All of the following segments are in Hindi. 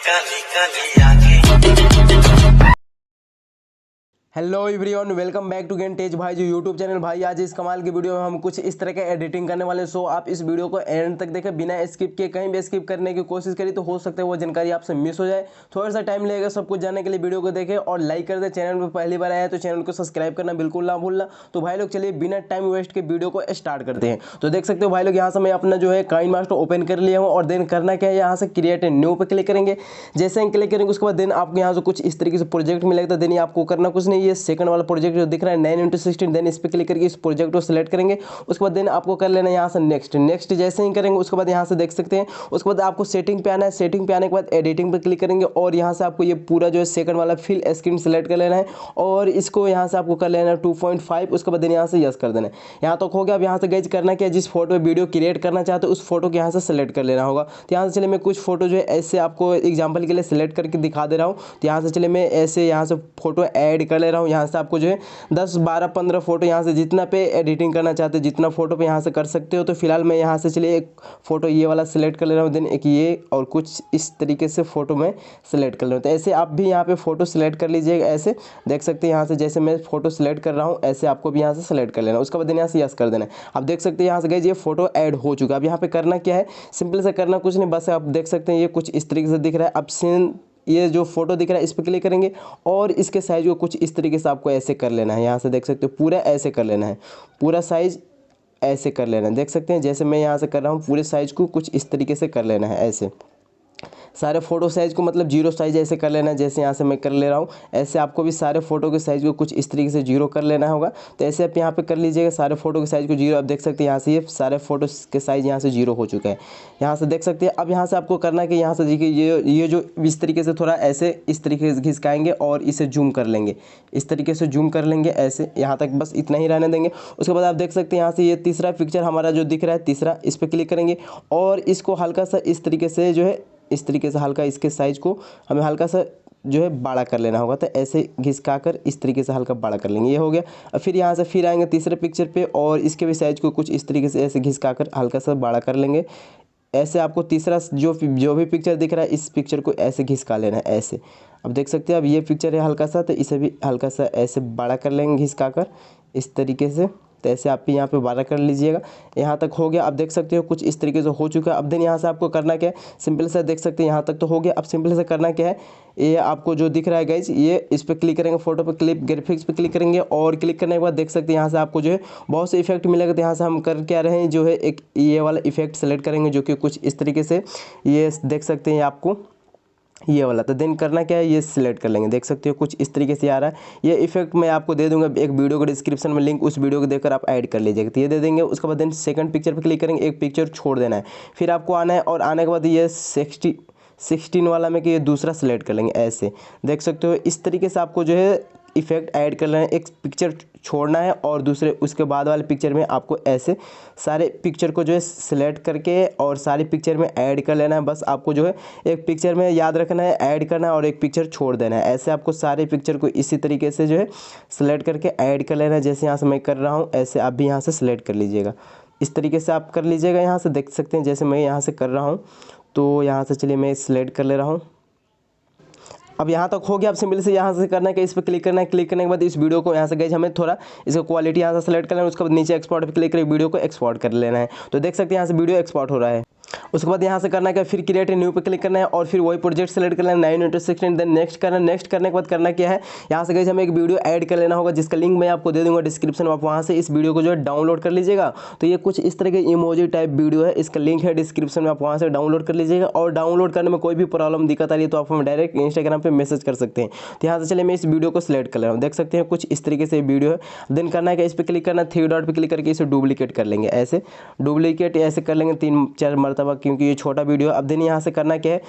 काली काली आंखें। Hello everyone, welcome back to गेंटेज भाई जो यूट्यूब चैनल। भाई आज इस कमाल की वीडियो में हम कुछ इस तरह के एडिटिंग करने वाले हैं। सो आप इस वीडियो को एंड तक देखें, बिना स्किप किए। कहीं भी स्किप करने की कोशिश करी तो हो सकता है वो जानकारी आपसे मिस हो जाए। थोड़ा सा टाइम लगेगा सब कुछ जानने के लिए। वीडियो को देखें और लाइक कर दे। चैनल पर पहली बार आया है तो चैनल को सब्सक्राइब करना बिल्कुल ना भूलना। तो भाई लोग चलिए बिना टाइम वेस्ट के वीडियो को स्टार्ट करते हैं। तो देख सकते हो भाई लोग, यहाँ से मैं अपना जो है काइनमास्टर ओपन कर लिया हूँ और देन करना क्या है, यहाँ से क्रिएट न्यू पे क्लिक करेंगे। जैसे ही क्लिक करेंगे उसके बाद देन आपको यहाँ से कुछ इस तरीके से प्रोजेक्ट मिलेगा। तो देन आपको करना कुछ नहीं, ये सेकंड वाला प्रोजेक्ट जो दिख रहा है 9x16, देन इस पर क्लिक करके इस प्रोजेक्ट को सिलेक्ट करेंगे। उसके बाद देन आपको कर लेना है यहाँ से नेक्स्ट जैसे ही करेंगे उसके बाद यहाँ से देख सकते हैं। उसके बाद आपको सेटिंग पे आना है। सेटिंग पे आने के बाद एडिटिंग पे क्लिक करेंगे और यहाँ से आपको ये पूरा जो है सेकंड वाला फिल स्क्रीन सेलेक्ट कर लेना है और इसको यहाँ से आपको कर लेना है 2.5। उसके बाद देन यहाँ से यस कर देना है। यहाँ तक हो गया। अब यहाँ से गाइस करना क्या है, जिस फोटो में वीडियो क्रिएट करना चाहते हो उस फोटो को यहाँ से सेलेक्ट कर लेना होगा। तो यहाँ से चलिए मैं कुछ फोटो जो है ऐसे आपको एग्जाम्पल के लिए सेलेक्ट करके दिखा दे रहा हूँ। तो यहाँ से चलिए मैं ऐसे यहाँ से फोटो ऐड कर ले रहा हूँ। यहाँ से आपको जो है 10 12 15 फोटो यहाँ से जितना पे एडिटिंग करना चाहते हो जितना फोटो पे यहाँ से कर सकते हो। तो फिलहाल मैं यहाँ से चलिए एक फोटो ये वाला सिलेक्ट कर ले रहा हूँ, देन एक ये और कुछ इस तरीके से फोटो में सिलेक्ट कर ले रहा हूँ। तो ऐसे आप भी यहाँ पे फोटो सिलेक्ट कर लीजिएगा। ऐसे देख सकते हैं यहाँ से जैसे मैं फोटो सिलेक्ट कर रहा हूँ ऐसे आपको भी यहाँ से सिलेक्ट कर लेना। उसके बाद यहाँ से यस कर देना है। आप देख सकते हैं यहाँ से गए ये फोटो ऐड हो चुका है। अब यहाँ पे करना क्या है, सिंपल से करना कुछ नहीं, बस आप देख सकते हैं ये कुछ इस तरीके से दिख रहा है। अब सीन ये जो फोटो दिख रहा है इस पर क्लिक करेंगे और इसके साइज को कुछ इस तरीके से आपको ऐसे कर लेना है। यहाँ से देख सकते हो पूरा ऐसे कर लेना है, पूरा साइज ऐसे कर लेना है। देख सकते हैं जैसे मैं यहाँ से कर रहा हूँ पूरे साइज को कुछ इस तरीके से कर लेना है। ऐसे सारे फोटो साइज़ को मतलब जीरो साइज ऐसे कर लेना है, जैसे यहाँ से मैं कर ले रहा हूँ। ऐसे आपको भी सारे फोटो के साइज़ को कुछ इस तरीके से जीरो कर लेना होगा। तो ऐसे आप यहाँ पे कर लीजिएगा सारे फोटो के साइज़ को जीरो। आप देख सकते हैं यहाँ से ये सारे फोटो के साइज़ यहाँ से जीरो हो चुका है। यहाँ से देख सकते हैं। अब यहाँ से आपको करना है कि यहाँ से देखिए ये जो इस तरीके से थोड़ा ऐसे इस तरीके से घिसकाएंगे और इसे जूम कर लेंगे। इस तरीके से जूम कर लेंगे ऐसे, यहाँ तक बस इतना ही रहने देंगे। उसके बाद आप देख सकते हैं यहाँ से ये तीसरा पिक्चर हमारा जो दिख रहा है तीसरा, इस पर क्लिक करेंगे और इसको हल्का सा इस तरीके से जो है इस तरीके से हल्का इसके साइज़ को हमें हल्का सा जो है बड़ा कर लेना होगा। तो ऐसे घिसका कर इस तरीके से हल्का बड़ा कर लेंगे, ये हो गया। और फिर यहाँ से फिर आएंगे तीसरे पिक्चर पे और इसके भी साइज़ को कुछ इस तरीके से ऐसे घिसका कर हल्का सा बड़ा कर लेंगे। ऐसे आपको तीसरा जो भी पिक्चर दिख रहा है इस पिक्चर को ऐसे घिसका लेना है ऐसे। अब देख सकते हैं अब ये पिक्चर है हल्का सा, तो इसे भी हल्का सा ऐसे बड़ा कर लेंगे घिसका कर इस तरीके से। तो ऐसे आप भी यहाँ पे बड़ा कर लीजिएगा। यहाँ तक हो गया। अब देख सकते हो कुछ इस तरीके से हो चुका है। अब देन यहाँ से आपको करना क्या है, सिंपल से देख सकते हैं यहाँ तक तो हो गया। अब सिंपल से करना क्या है, ये आपको जो दिख रहा है गाइज ये इस पर क्लिक करेंगे, फोटो पे क्लिप ग्राफिक्स पे क्लिक करेंगे और क्लिक करने के बाद देख सकते हैं यहाँ से आपको जो है बहुत से इफेक्ट मिलेगा। तो यहाँ से हम कर क्या रहे हैं जो है एक ये वाला इफेक्ट सेलेक्ट करेंगे जो कि कुछ इस तरीके से ये देख सकते हैं आपको ये वाला। तो देन करना क्या है, ये सिलेक्ट कर लेंगे। देख सकते हो कुछ इस तरीके से आ रहा है। ये इफेक्ट मैं आपको दे दूंगा एक वीडियो को डिस्क्रिप्शन में लिंक, उस वीडियो को देखकर आप ऐड कर लीजिएगा। तो ये दे देंगे। उसके बाद देन सेकंड पिक्चर पे क्लिक करेंगे, एक पिक्चर छोड़ देना है। फिर आपको आना है और आने के बाद ये 16 वाला में कि ये दूसरा सेलेक्ट कर लेंगे ऐसे। देख सकते हो इस तरीके से आपको जो है इफेक्ट ऐड कर लेना है। एक पिक्चर छोड़ना है और दूसरे उसके बाद वाले पिक्चर में आपको ऐसे सारे पिक्चर को जो है सिलेक्ट करके और सारे पिक्चर में ऐड कर लेना है। बस आपको जो है एक पिक्चर में याद रखना है ऐड करना है और एक पिक्चर छोड़ देना है। ऐसे आपको सारे पिक्चर को इसी तरीके से जो है सिलेक्ट करके ऐड कर लेना है। जैसे यहाँ से मैं कर रहा हूँ ऐसे आप भी यहाँ से सिलेक्ट कर लीजिएगा। इस तरीके से आप कर लीजिएगा। यहाँ से देख सकते हैं जैसे मैं यहाँ से कर रहा हूँ। तो यहाँ से चलिए मैं सिलेक्ट कर ले रहा हूँ। अब यहाँ तक हो गया। अब सिंपल से यहाँ से करना है कि इस पर क्लिक करना है। क्लिक करने के बाद इस वीडियो को यहाँ से गए हमें थोड़ा इसका क्वालिटी यहाँ से सेलेक्ट करना है। उसके बाद नीचे एक्सपोर्ट पे क्लिक करके वीडियो को एक्सपोर्ट कर लेना है। तो देख सकते हैं यहाँ से वीडियो एक्सपोर्ट हो रहा है। उसके बाद यहाँ से करना है फिर क्रिएट न्यू पे क्लिक करना है और फिर वही प्रोजेक्ट सेलेक्ट कर लेना है 9x16, देन नेक्स्ट करना है। नेक्स्ट करने के बाद करना क्या है, यहाँ से गई हमें एक वीडियो ऐड कर लेना होगा जिसका लिंक मैं आपको दे दूंगा डिस्क्रिप्शन में। आप वहाँ से इस वीडियो को जो है डाउनलोड कर लीजिएगा। तो ये कुछ इस तरह के इमोजी टाइप वीडियो है, इसका लिंक है डिस्क्रिप्शन में, आप वहाँ से डाउनलोड कर लीजिएगा। और डाउनलोड करने में कोई भी प्रॉब्लम दिक्कत आ रही है तो आप हमें डायरेक्ट इंस्टाग्राम पर मैसेज कर सकते हैं। तो यहाँ से चलिए मैं इस वीडियो को सिलेक्ट कर ले रहा हूँ। देख सकते हैं कुछ इस तरीके से वीडियो है। देन करना है कि इस पर क्लिक करना है, 3 डॉट पर क्लिक करके इसे डुप्लीकेट कर लेंगे। ऐसे डुप्लीकेट ऐसे कर लेंगे 3-4 मरतबा क्योंकि ये छोटा वीडियो। अब दिन यहाँ से करना क्या है,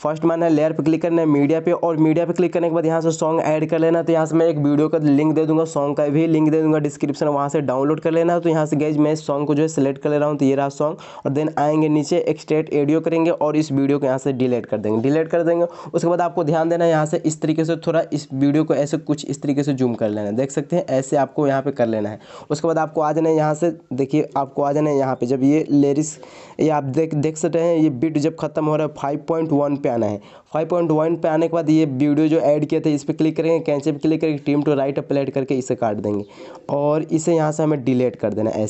फर्स्ट माना है लेयर पे क्लिक करना है मीडिया पे और मीडिया पे क्लिक करने के बाद यहाँ से सॉन्ग ऐड कर लेना। तो यहाँ से मैं एक वीडियो का लिंक दे दूंगा, सॉन्ग का भी लिंक दे दूंगा डिस्क्रिप्शन, वहाँ से डाउनलोड कर लेना। तो यहाँ से गाइस मैं सॉन्ग को जो है सिलेक्ट कर ले रहा हूँ। तो ये रहा सॉन्ग और देन आएंगे नीचे एक्सट्रैक्ट ऑडियो करेंगे और इस वीडियो को यहाँ से डिलीट कर देंगे। उसके बाद आपको ध्यान देना है यहाँ से इस तरीके से थोड़ा इस वीडियो को ऐसे कुछ इस तरीके से जूम कर लेना है। देख सकते हैं ऐसे आपको यहाँ पे कर लेना है। उसके बाद आपको आ जाना है यहाँ से, देखिए आपको आ जाना है यहाँ पे जब ये लिरिक्स ये आप देख सकते हैं ये बीट जब खत्म हो रहा है 5.1 पे आना है। 5.1 पे आने के बाद ये वीडियो जो ऐड किए थे इस पर क्लिक करेंगे, कैंचे पे क्लिक करके टीम टू राइट अपलेट करके इसे काट देंगे और इसे यहाँ से हमें डिलीट कर देना है।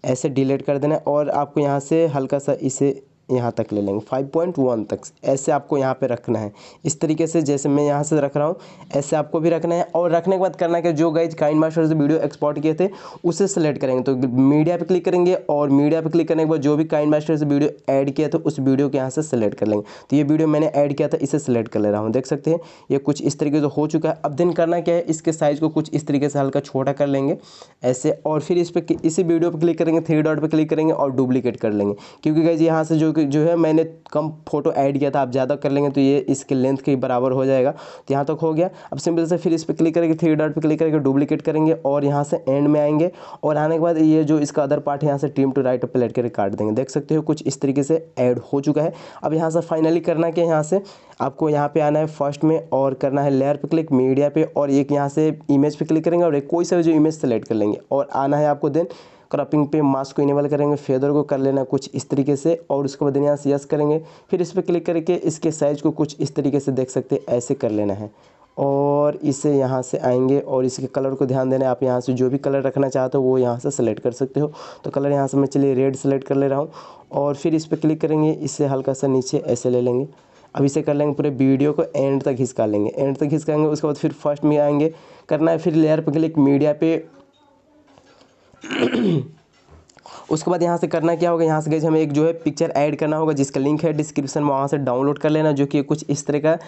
ऐसे डिलीट कर देना है और आपको यहाँ से हल्का सा इसे यहाँ तक ले लेंगे 5.1 तक। ऐसे आपको यहाँ पे रखना है इस तरीके से, जैसे मैं यहाँ से रख रहा हूँ ऐसे आपको भी रखना है। और रखने के बाद करना है कि जो गाइज काइनमास्टर से वीडियो एक्सपोर्ट किए थे उसे सेलेक्ट करेंगे, तो मीडिया पे क्लिक करेंगे और मीडिया पे क्लिक करने के बाद जो भी काइनमास्टर से वीडियो ऐड किया था उस वीडियो को यहाँ से सेलेक्ट कर लेंगे। तो ये वीडियो मैंने ऐड किया था इसे सेलेक्ट कर ले रहा हूँ, देख सकते हैं ये कुछ इस तरीके से हो चुका है। अब दिन करना क्या है, इसके साइज़ को कुछ इस तरीके से हल्का छोटा कर लेंगे ऐसे, और फिर इस पर इसी वीडियो पर क्लिक करेंगे, 3 डॉट पर क्लिक करेंगे और डुप्लीकेट कर लेंगे। क्योंकि गाइज यहाँ से जो है मैंने कम फोटो ऐड किया था, आप ज़्यादा कर लेंगे तो ये इसके लेंथ के बराबर हो जाएगा। तो यहाँ तक हो गया। अब सिंपल से फिर इस पर क्लिक करेंगे, 3 डॉट पर क्लिक करके डुप्लीकेट करेंगे और यहाँ से एंड में आएंगे और आने के बाद ये जो इसका अदर पार्ट है यहाँ से टीम टू राइट अपलेट करके काट देंगे। देख सकते हो कुछ इस तरीके से ऐड हो चुका है। अब यहाँ से फाइनली करना क्या है, यहाँ से आपको यहाँ पे आना है फर्स्ट में और करना है लेयर पे क्लिक, मीडिया पे, और एक यहाँ से इमेज पे क्लिक करेंगे और एक कोई सा जो इमेज सेलेक्ट कर लेंगे और आना है आपको देन क्रॉपिंग पे मास्क को इनेबल करेंगे, फेदर को कर लेना कुछ इस तरीके से और उसके बाद यहाँ से यस करेंगे। फिर इस पर क्लिक करके इसके साइज़ को कुछ इस तरीके से देख सकते हैं ऐसे कर लेना है और इसे यहाँ से आएंगे और इसके कलर को ध्यान देना है। आप यहाँ से जो भी कलर रखना चाहते हो वो यहाँ से सेलेक्ट कर सकते हो। तो कलर यहाँ से मैं चलिए रेड सेलेक्ट कर ले रहा हूँ और फिर इस पर क्लिक करेंगे, इससे हल्का सा नीचे ऐसे ले लेंगे। अब इसे कर लेंगे पूरे वीडियो को एंड तक खिसका लेंगे, एंड तक खिसकाएंगे। उसके बाद फिर फर्स्ट में आएंगे, करना है फिर लेयर पर क्लिक, मीडिया पे उसके बाद यहाँ से करना क्या होगा, यहाँ से गए हमें एक जो है पिक्चर ऐड करना होगा जिसका लिंक है डिस्क्रिप्शन में, वहाँ से डाउनलोड कर लेना, जो कि कुछ इस तरह का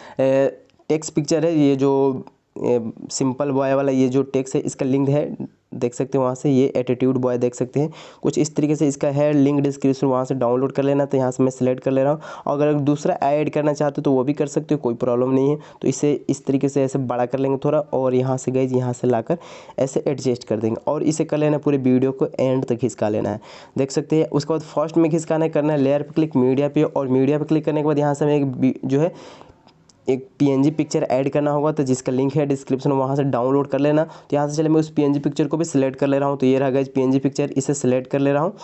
टेक्स्ट पिक्चर है। ये जो सिंपल बॉय वाला ये जो टेक्स्ट है इसका लिंक है, देख सकते हैं वहाँ से, ये एटीट्यूड बॉय देख सकते हैं कुछ इस तरीके से इसका है लिंक डिस्क्रिप्शन, वहाँ से डाउनलोड कर लेना। तो यहाँ से मैं सिलेक्ट कर ले रहा हूँ और अगर दूसरा ऐड करना चाहते हो तो वो भी कर सकते हो, कोई प्रॉब्लम नहीं है। तो इसे इस तरीके से ऐसे बड़ा कर लेंगे थोड़ा और यहाँ से गए यहाँ से लाकर ऐसे एडजस्ट कर देंगे और इसे कर लेना पूरे वीडियो को एंड तक खिसका लेना है, देख सकते हैं। उसके बाद फर्स्ट में खिसकाना है, करना है लेयर पर क्लिक, मीडिया पे, और मीडिया पर क्लिक करने के बाद यहाँ से हमें एक जो है एक पीएनजी पिक्चर ऐड करना होगा, तो जिसका लिंक है डिस्क्रिप्शन वहाँ से डाउनलोड कर लेना। तो यहाँ से चले मैं उस पीएनजी पिक्चर को भी सिलेक्ट कर ले रहा हूँ। तो ये रहा गाइज पीएनजी पिक्चर, इसे सिलेक्ट कर ले रहा हूँ।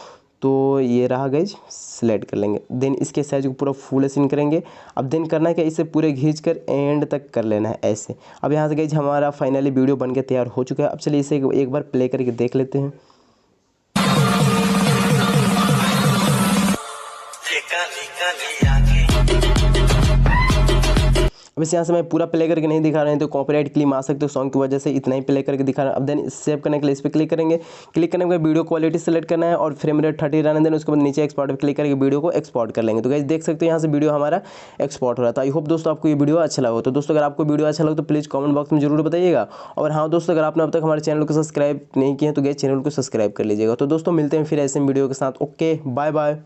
तो ये रहा गाइज, सिलेक्ट कर लेंगे। देन इसके साइज को पूरा फुल सीन करेंगे। अब देन करना है कि इसे पूरे खींच कर एंड तक कर लेना है ऐसे। अब यहाँ से गाइज हमारा फाइनली वीडियो बन के तैयार हो चुका है। अब चलिए इसे एक बार प्ले करके देख लेते हैं। अब इसे यहाँ से मैं पूरा प्ले करके नहीं दिखा रहे हैं तो कॉपीराइट क्लेम आ सकते हो सॉन्ग की वजह से, इतना ही प्ले करके दिखा रहा है। अब देन सेव करने के लिए इस पर क्लिक करेंगे, क्लिक करने के बाद वीडियो क्वालिटी सेलेक्ट करना है और फ्रेम रेट 30 रहने देना। उसके बाद नीचे एक्सपोर्ट पर क्लिक करके वीडियो को एक्सपोर्ट कर लेंगे। तो गाइस देख सकते हो यहाँ से वीडियो हमारा एक्सपोर्ट हो रहा था। आई होप दोस्तों आपको ये वीडियो अच्छा लगा। तो दोस्तों अगर आपको वीडियो अच्छा लगा तो प्लीज़ कमेंट बॉक्स में जरूर बताइएगा। और हाँ दोस्तों, अगर आपने अब तक हमारे चैनल को सब्सक्राइब नहीं किया तो गाइस चैनल को सब्सक्राइब कर लीजिएगा। तो दोस्तों मिलते हैं फिर ऐसे वीडियो के साथ। Okay, bye bye.